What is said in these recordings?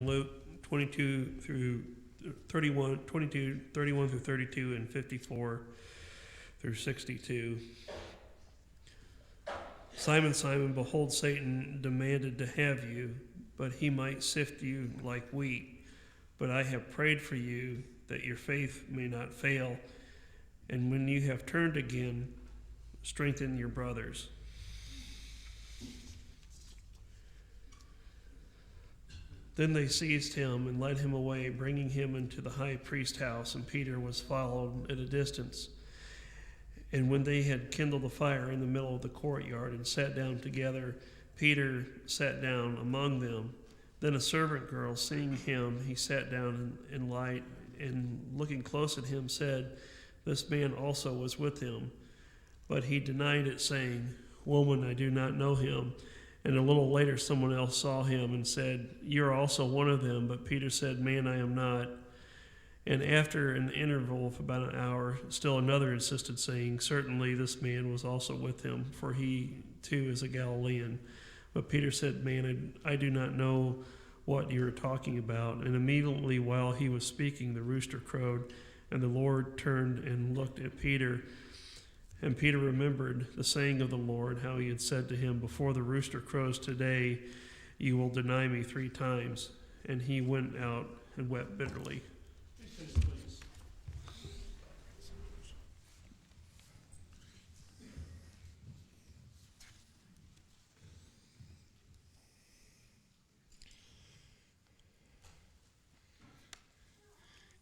Luke 22 through 31, 22, 31 through 32, and 54 through 62. Simon, Simon, behold, Satan demanded to have you, but he might sift you like wheat. But I have prayed for you that your faith may not fail, and when you have turned again, strengthen your brothers. Then they seized him and led him away, bringing him into the high priest's house, and Peter was followed at a distance. And when they had kindled a fire in the middle of the courtyard and sat down together, Peter sat down among them. Then a servant girl, seeing him, he sat down in light, and looking close at him, said, "This man also was with him." But he denied it, saying, "Woman, I do not know him." And a little later someone else saw him and said, "You're also one of them." But Peter said, "Man, I am not." And after an interval of about an hour, still another insisted, saying, "Certainly this man was also with him, for he too is a Galilean." But Peter said, "Man, I do not know what you are talking about." And immediately while he was speaking, the rooster crowed, and the Lord turned and looked at Peter. And Peter remembered the saying of the Lord, how he had said to him, "Before the rooster crows today, you will deny me 3 times." And he went out and wept bitterly. Please.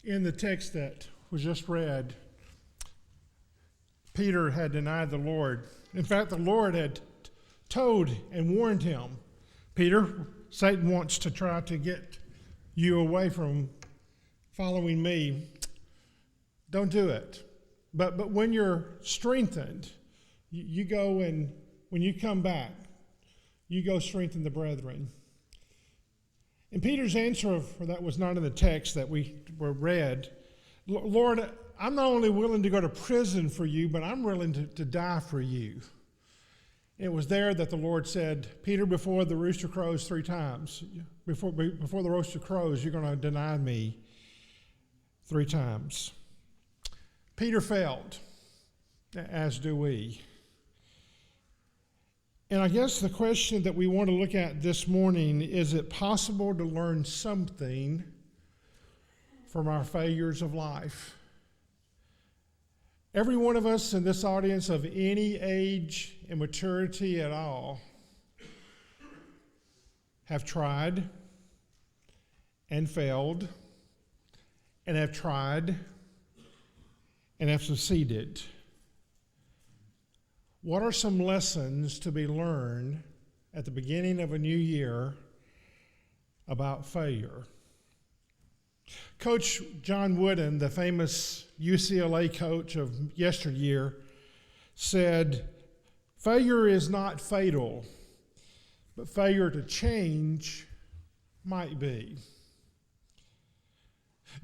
In the text that was just read, Peter had denied the Lord. In fact, the Lord had told and warned him, "Peter, Satan wants to try to get you away from following me. Don't do it. But when you're strengthened, you go, and when you come back, you go strengthen the brethren." And Peter's answer for that was not in the text that we were read. "Lord, I'm not only willing to go to prison for you, but I'm willing to die for you." It was there that the Lord said, "Peter, before the rooster crows 3 times, before the rooster crows, you're going to deny me 3 times. Peter failed, as do we. And I guess the question that we want to look at this morning, is it possible to learn something from our failures of life? Every one of us in this audience, of any age and maturity at all, have tried and failed, and have tried and have succeeded. What are some lessons to be learned at the beginning of a new year about failure? Coach John Wooden, the famous UCLA coach of yesteryear, said, "Failure is not fatal, but failure to change might be."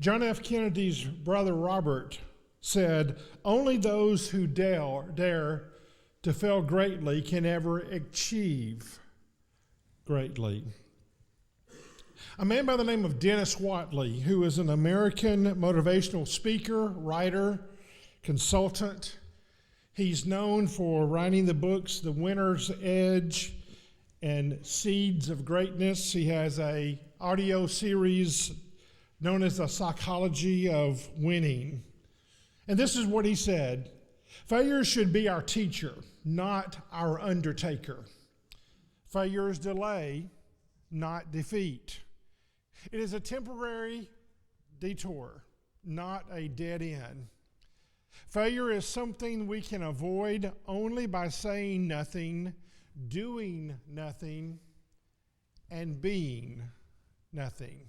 John F. Kennedy's brother Robert said, "Only those who dare to fail greatly can ever achieve greatly." A man by the name of Dennis Waitley, who is an American motivational speaker, writer, consultant. He's known for writing the books The Winner's Edge and Seeds of Greatness. He has an audio series known as The Psychology of Winning. And this is what he said: "Failure should be our teacher, not our undertaker. Failure is delay, not defeat. It is a temporary detour, not a dead end. Failure is something we can avoid only by saying nothing, doing nothing, and being nothing."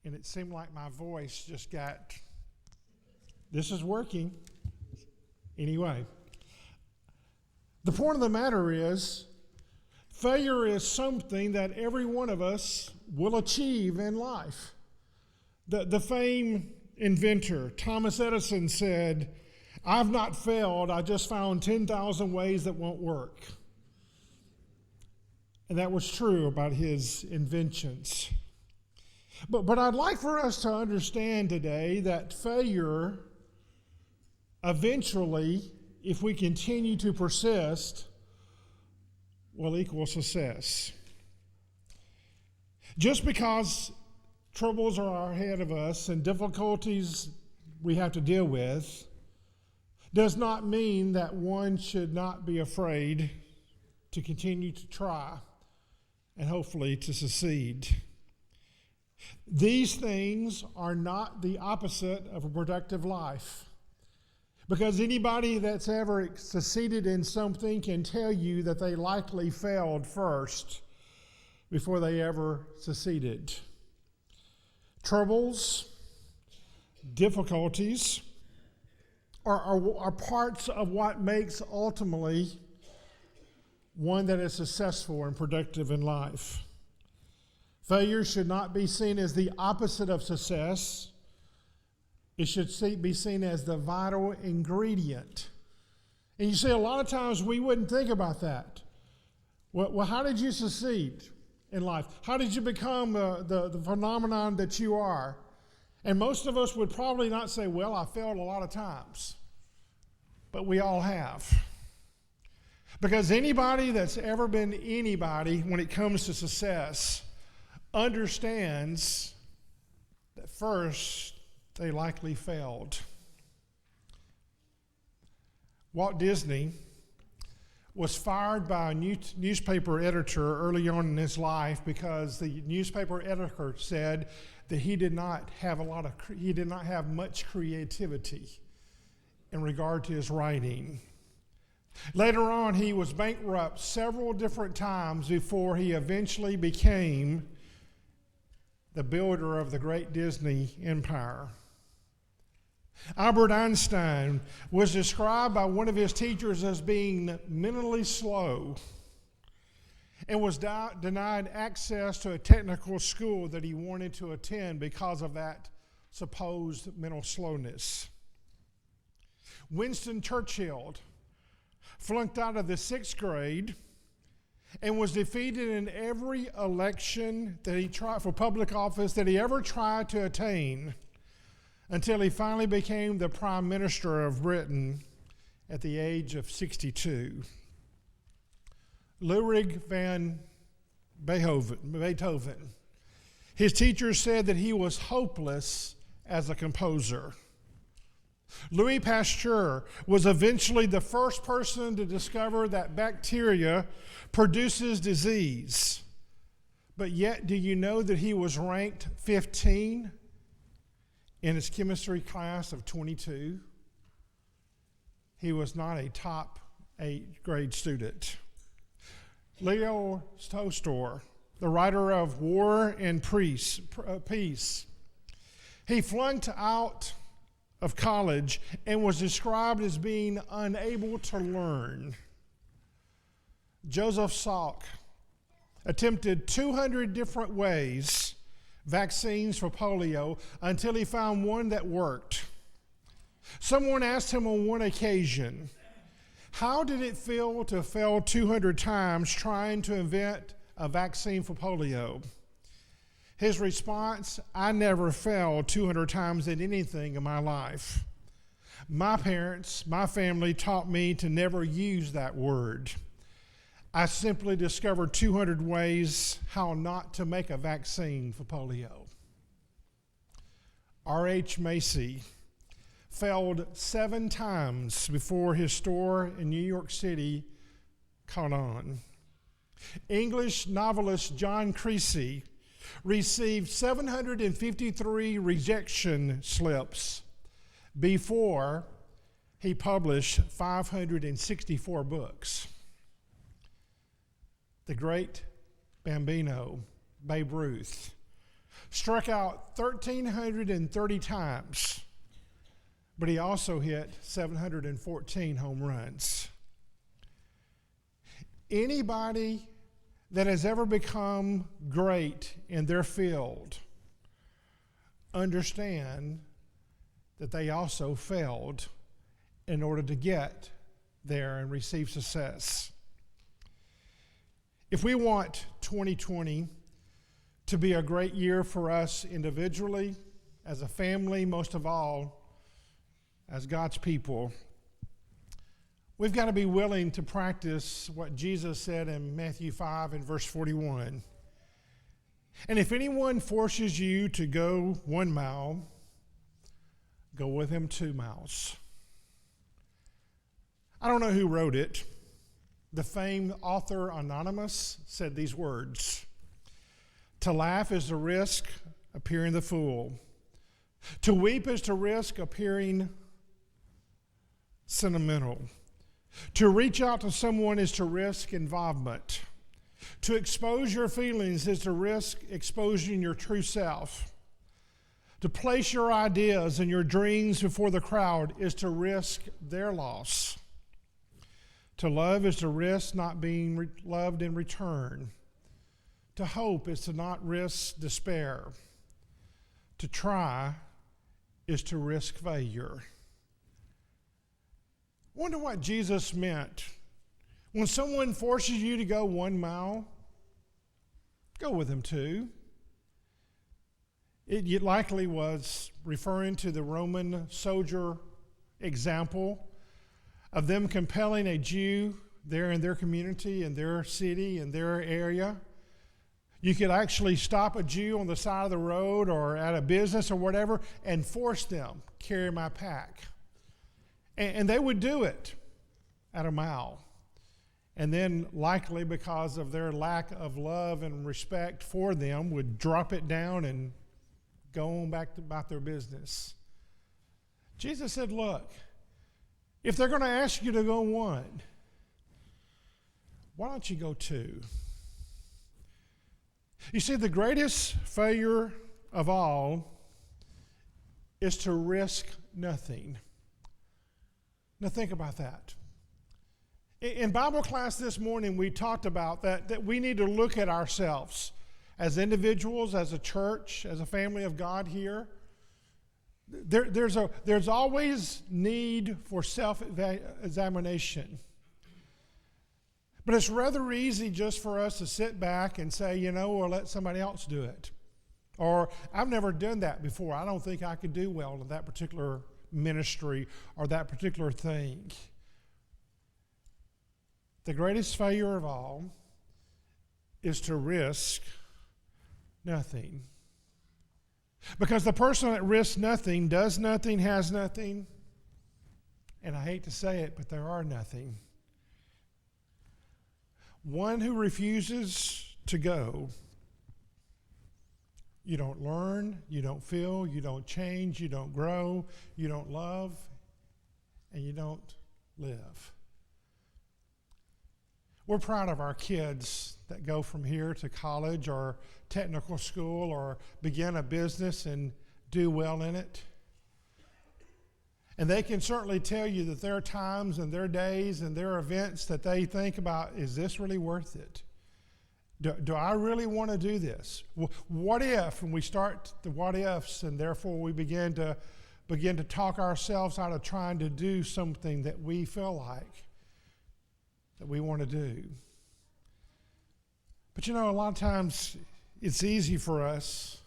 And it seemed like my voice just got, this is working. Anyway, the point of the matter is, failure is something that every one of us will achieve in life. The famed inventor Thomas Edison said, "I've not failed, I just found 10,000 ways that won't work." And that was true about his inventions. But I'd like for us to understand today that failure eventually, if we continue to persist, will equal success. Just because troubles are ahead of us and difficulties we have to deal with does not mean that one should not be afraid to continue to try and hopefully to succeed. These things are not the opposite of a productive life. Because anybody that's ever succeeded in something can tell you that they likely failed first before they ever succeeded. Troubles, difficulties are parts of what makes ultimately one that is successful and productive in life. Failure should not be seen as the opposite of success. It should be seen as the vital ingredient. And you see, a lot of times we wouldn't think about that. Well, how did you succeed in life? How did you become the phenomenon that you are? And most of us would probably not say, well, I failed a lot of times. But we all have. Because anybody that's ever been anybody when it comes to success understands that first they likely failed. Walt Disney was fired by a newspaper editor early on in his life because the newspaper editor said that he did not have much creativity in regard to his writing. Later on, he was bankrupt several different times before he eventually became the builder of the great Disney empire. Albert Einstein was described by one of his teachers as being mentally slow and was denied access to a technical school that he wanted to attend because of that supposed mental slowness. Winston Churchill flunked out of the 6th grade and was defeated in every election that he tried for public office that he ever tried to attain until he finally became the Prime Minister of Britain at the age of 62. Ludwig van Beethoven. His teacher said that he was hopeless as a composer. Louis Pasteur was eventually the first person to discover that bacteria produces disease. But yet, do you know that he was ranked 15 in his chemistry class of 22? He was not a top 8th grade student. Leo Tolstoy, the writer of War and Peace, he flunked out of college and was described as being unable to learn. Joseph Salk attempted 200 different vaccines for polio until he found one that worked. Someone asked him on one occasion, how did it feel to fail 200 times trying to invent a vaccine for polio? His response, I never failed 200 times at anything in my life. My parents, my family taught me to never use that word. I simply discovered 200 ways how not to make a vaccine for polio. R.H. Macy failed 7 times before his store in New York City caught on. English novelist John Creasy received 753 rejection slips before he published 564 books. The great Bambino, Babe Ruth, struck out 1,330 times, but he also hit 714 home runs. Anybody that has ever become great in their field understand that they also failed in order to get there and receive success. If we want 2020 to be a great year for us individually, as a family, most of all, as God's people, we've got to be willing to practice what Jesus said in Matthew 5 and verse 41. And if anyone forces you to go 1 mile, go with him 2 miles. I don't know who wrote it. The famed author Anonymous said these words: "To laugh is to risk appearing the fool. To weep is to risk appearing sentimental. To reach out to someone is to risk involvement. To expose your feelings is to risk exposing your true self. To place your ideas and your dreams before the crowd is to risk their loss. To love is to risk not being loved in return. To hope is to not risk despair. To try is to risk failure." Wonder what Jesus meant. When someone forces you to go 1 mile, go with them 2. It likely was referring to the Roman soldier example of them compelling a Jew there in their community, in their city, in their area. You could actually stop a Jew on the side of the road or at a business or whatever and force them, carry my pack. And they would do it at 1 mile. And then likely because of their lack of love and respect for them would drop it down and go on back about their business. Jesus said, look, if they're going to ask you to go 1, why don't you go 2? You see, the greatest failure of all is to risk nothing. Now think about that. In Bible class this morning, we talked about that we need to look at ourselves as individuals, as a church, as a family of God here. There's always need for self-examination. But it's rather easy just for us to sit back and say, or let somebody else do it. Or, I've never done that before. I don't think I could do well in that particular ministry or that particular thing. The greatest failure of all is to risk nothing. Because the person that risks nothing, does nothing, has nothing, and I hate to say it, but there are nothing. One who refuses to go, you don't learn, you don't feel, you don't change, you don't grow, you don't love, and you don't live. We're proud of our kids that go from here to college or technical school or begin a business and do well in it. And they can certainly tell you that there are times and there are days and there are events that they think about, is this really worth it? Do I really want to do this? What if? And we start the what ifs, and therefore we begin to talk ourselves out of trying to do something that we feel like that we want to do. But a lot of times it's easy for us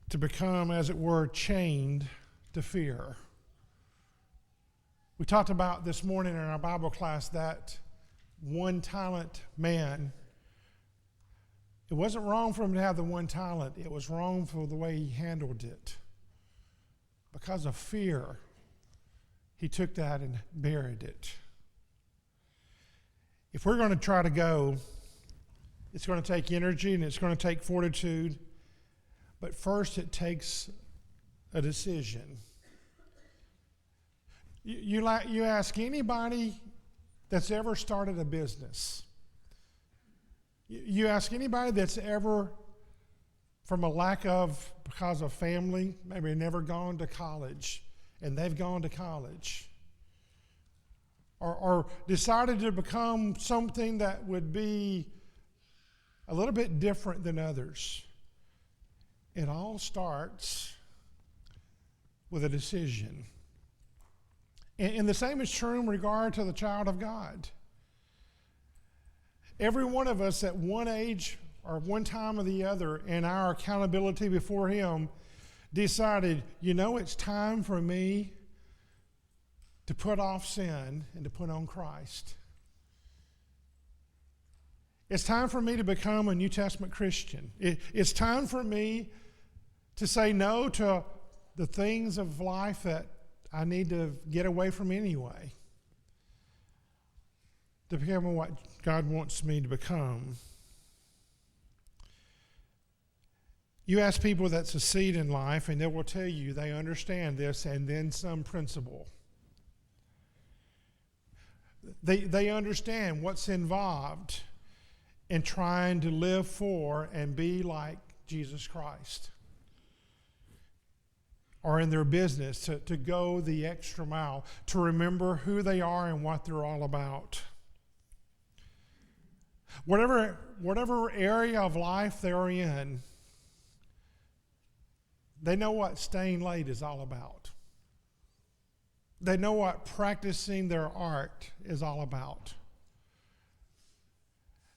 to become, as it were, chained to fear. We talked about this morning in our Bible class that 1-talent man. It wasn't wrong for him to have the 1 talent. It was wrong for the way he handled it. Because of fear, he took that and buried it. If we're going to try to go, it's going to take energy and it's going to take fortitude. But first, it takes a decision. You ask anybody that's ever started a business. You ask anybody that's ever, from a lack of, because of family, maybe never gone to college, and they've gone to college, or decided to become something that would be a little bit different than others. It all starts with a decision. And the same is true in regard to the child of God. Every one of us at one age or one time or the other in our accountability before Him decided, it's time for me to put off sin and to put on Christ. It's time for me to become a New Testament Christian. It's time for me to say no to the things of life that I need to get away from anyway, to become what God wants me to become. You ask people that succeed in life, and they will tell you they understand this and then some principle. They understand what's involved in trying to live for and be like Jesus Christ. Or in their business, to go the extra mile, to remember who they are and what they're all about. Whatever area of life they're in, they know what staying late is all about. They know what practicing their art is all about.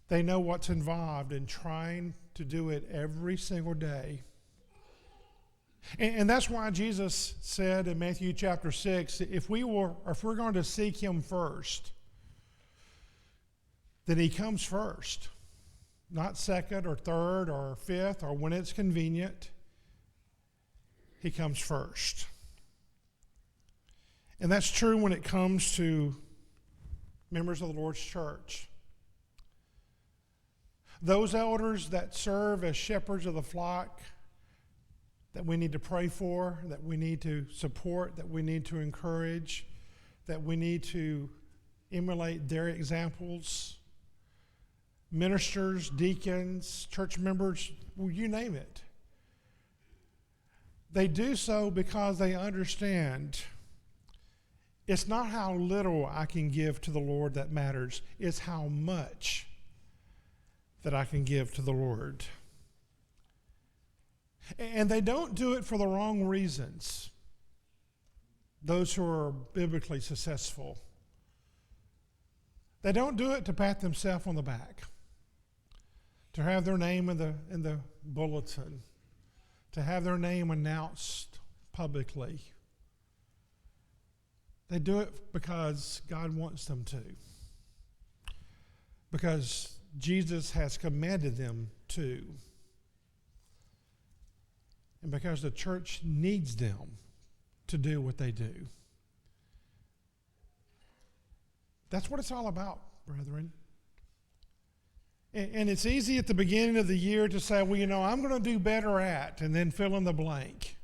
They know what's involved in trying to do it every single day. And that's why Jesus said in Matthew chapter 6, if we're going to seek Him first, then He comes first, not second or third or fifth or when it's convenient. He comes first. And that's true when it comes to members of the Lord's church. Those elders that serve as shepherds of the flock that we need to pray for, that we need to support, that we need to encourage, that we need to emulate their examples. Ministers, deacons, church members, well, you name it. They do so because they understand it's not how little I can give to the Lord that matters. It's how much that I can give to the Lord. And they don't do it for the wrong reasons. Those who are biblically successful. They don't do it to pat themselves on the back, to have their name in the bulletin, to have their name announced publicly. They do it because God wants them to. Because Jesus has commanded them to. And because the church needs them to do what they do. That's what it's all about, brethren. And it's easy at the beginning of the year to say, well, I'm going to do better at, and then fill in the blank.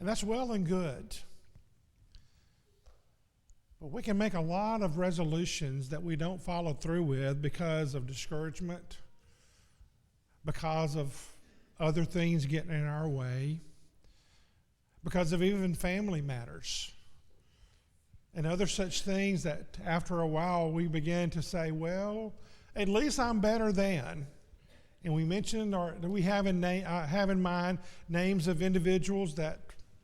And that's well and good. But we can make a lot of resolutions that we don't follow through with because of discouragement, because of other things getting in our way, because of even family matters, and other such things that after a while we begin to say, well, at least I'm better than. And we mentioned, or we have in mind names of individuals that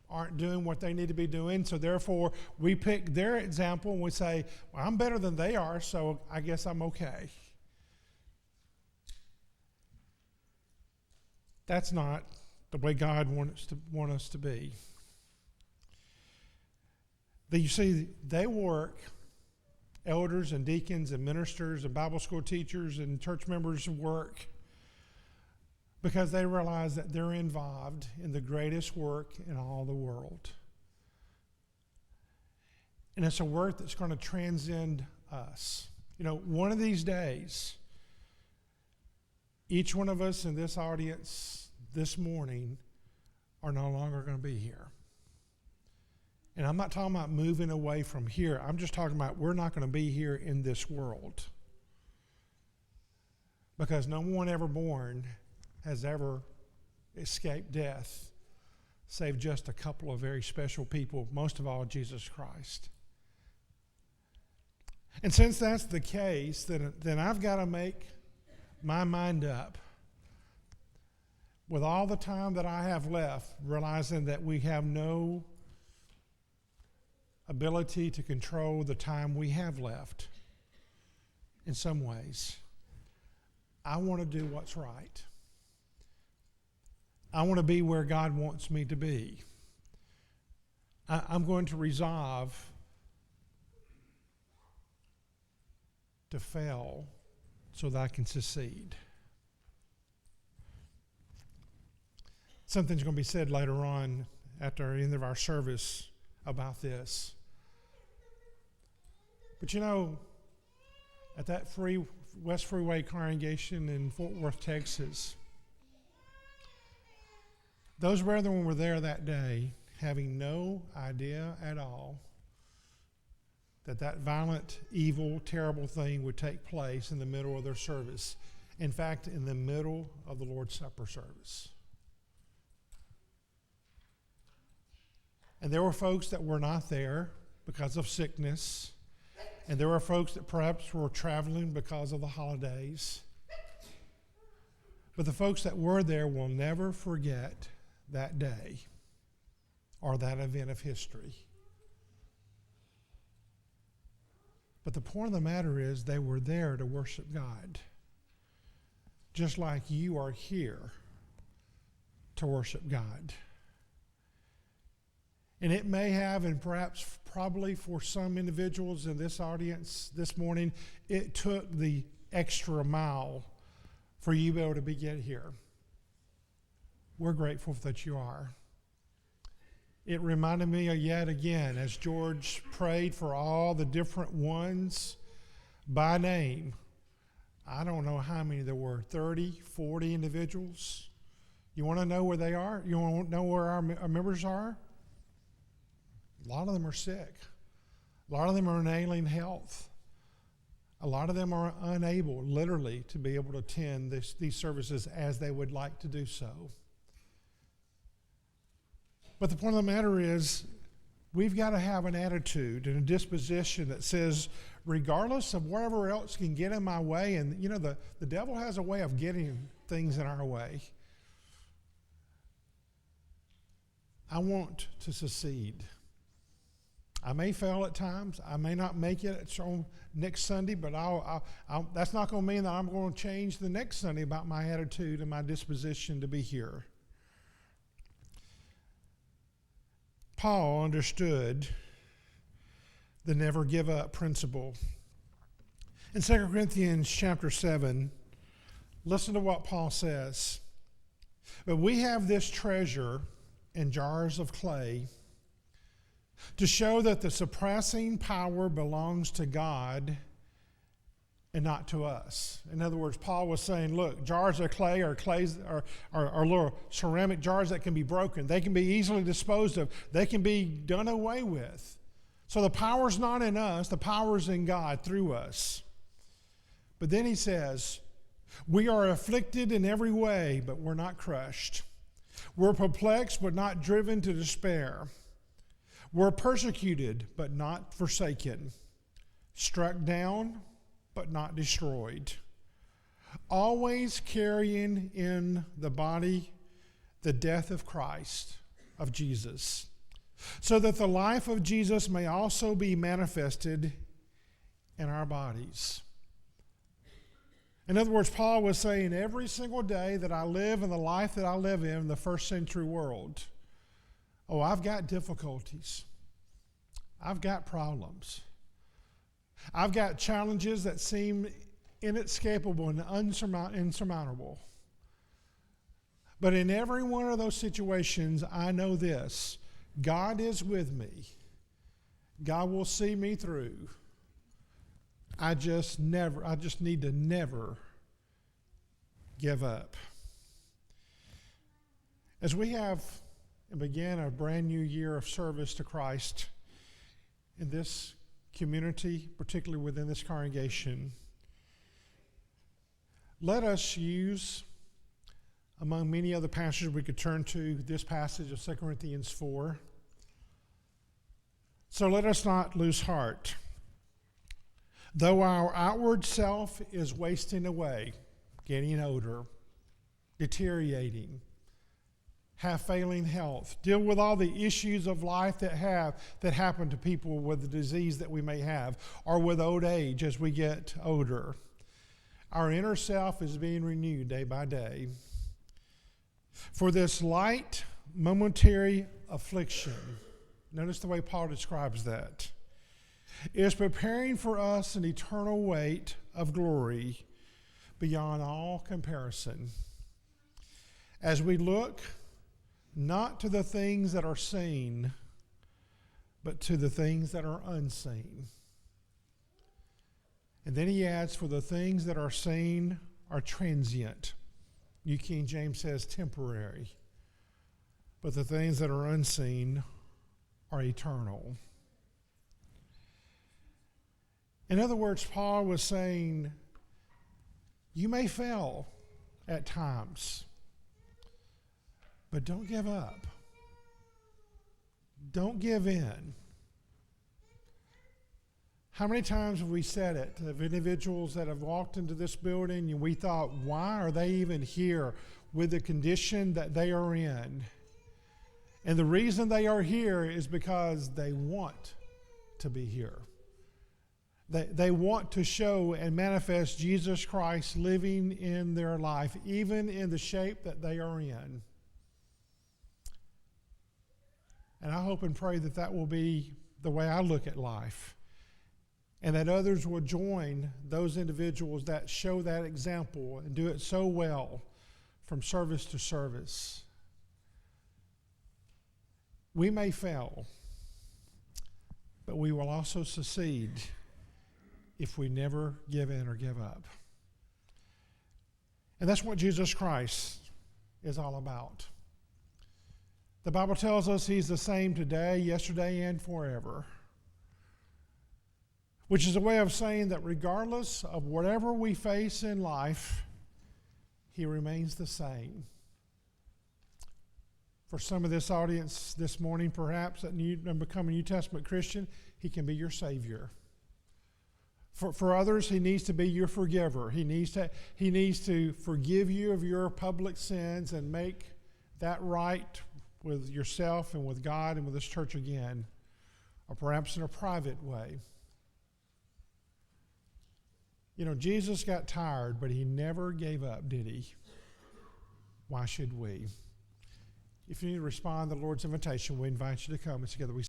aren't doing what they need to be doing, so therefore we pick their example and we say, well, I'm better than they are, so I guess I'm okay. That's not the way God wants us to be. But you see, they work, elders and deacons and ministers and Bible school teachers and church members work because they realize that they're involved in the greatest work in all the world. And it's a work that's going to transcend us. One of these days, each one of us in this audience this morning are no longer going to be here. And I'm not talking about moving away from here. I'm just talking about we're not going to be here in this world. Because no one ever born has ever escaped death, save just a couple of very special people, most of all Jesus Christ. And since that's the case, then I've got to make my mind up with all the time that I have left, realizing that we have no ability to control the time we have left. in some ways. I want to do what's right. I want to be where God wants me to be. I'm going to resolve to fail so that I can succeed. Something's going to be said later on after the end of our service about this. But you know, at that West Freeway congregation in Fort Worth, Texas, those brethren were there that day having no idea at all that violent, evil, terrible thing would take place in the middle of their service. In fact, in the middle of the Lord's Supper service. And there were folks that were not there because of sickness. And there were folks that perhaps were traveling because of the holidays. But the folks that were there will never forget that day or that event of history. But the point of the matter is they were there to worship God, just like you are here to worship God. And it may have, and perhaps probably for some individuals in this audience this morning, it took the extra mile for you to be able to get here. We're grateful that you are. It reminded me yet again, as George prayed for all the different ones by name. I don't know how many there were, 30, 40 individuals. You want to know where they are? You want to know where our members are? A lot of them are sick. A lot of them are in ailing health. A lot of them are unable, literally, to be able to attend these services as they would like to do so. But the point of the matter is, we've got to have an attitude and a disposition that says, regardless of whatever else can get in my way, and you know, the devil has a way of getting things in our way. I want to succeed. I may fail at times. I may not make it next Sunday, but that's not going to mean that I'm going to change the next Sunday about my attitude and my disposition to be here. Paul understood the never give up principle. In 2 Corinthians chapter 7, listen to what Paul says. But we have this treasure in jars of clay to show that the surpassing power belongs to God and not to us. In other words, Paul was saying, look, jars of clay or little ceramic jars that can be broken. They can be easily disposed of. They can be done away with. So the power's not in us. The power's in God through us. But then he says, we are afflicted in every way, but we're not crushed. We're perplexed, but not driven to despair. We're persecuted, but not forsaken. Struck down, but not destroyed. Always carrying in the body the death of Christ, of Jesus, so that the life of Jesus may also be manifested in our bodies. In other words, Paul was saying every single day that I live in the life that I live in the first century world, oh, I've got difficulties. I've got problems. I've got challenges that seem inescapable and insurmountable. But in every one of those situations, I know this: God is with me. God will see me through. I just need to never give up. As we have and began a brand new year of service to Christ in this community, particularly within this congregation, let us use, among many other passages we could turn to, this passage of 2 Corinthians 4. So let us not lose heart. Though our outward self is wasting away, getting older, deteriorating, have failing health, deal with all the issues of life that happen to people with the disease that we may have, or with old age as we get older. Our inner self is being renewed day by day. For this light, momentary affliction, notice the way Paul describes that, is preparing for us an eternal weight of glory beyond all comparison. As we look not to the things that are seen, but to the things that are unseen. And then he adds, for the things that are seen are transient. New King James says temporary. But the things that are unseen are eternal. In other words, Paul was saying, you may fail at times, but don't give up. Don't give in. How many times have we said it of individuals that have walked into this building and we thought, why are they even here with the condition that they are in? And the reason they are here is because they want to be here. They want to show and manifest Jesus Christ living in their life, even in the shape that they are in. And I hope and pray that that will be the way I look at life, and that others will join those individuals that show that example and do it so well from service to service. We may fail, but we will also succeed if we never give in or give up. And that's what Jesus Christ is all about. The Bible tells us he's the same today, yesterday, and forever. Which is a way of saying that regardless of whatever we face in life, he remains the same. For some of this audience this morning, perhaps, that become a New Testament Christian, he can be your Savior. For others, he needs to be your forgiver. He needs to forgive you of your public sins and make that right with yourself and with God and with this church again, or perhaps in a private way. You know, Jesus got tired, but he never gave up, did he? Why should we? If you need to respond to the Lord's invitation, we invite you to come, and together we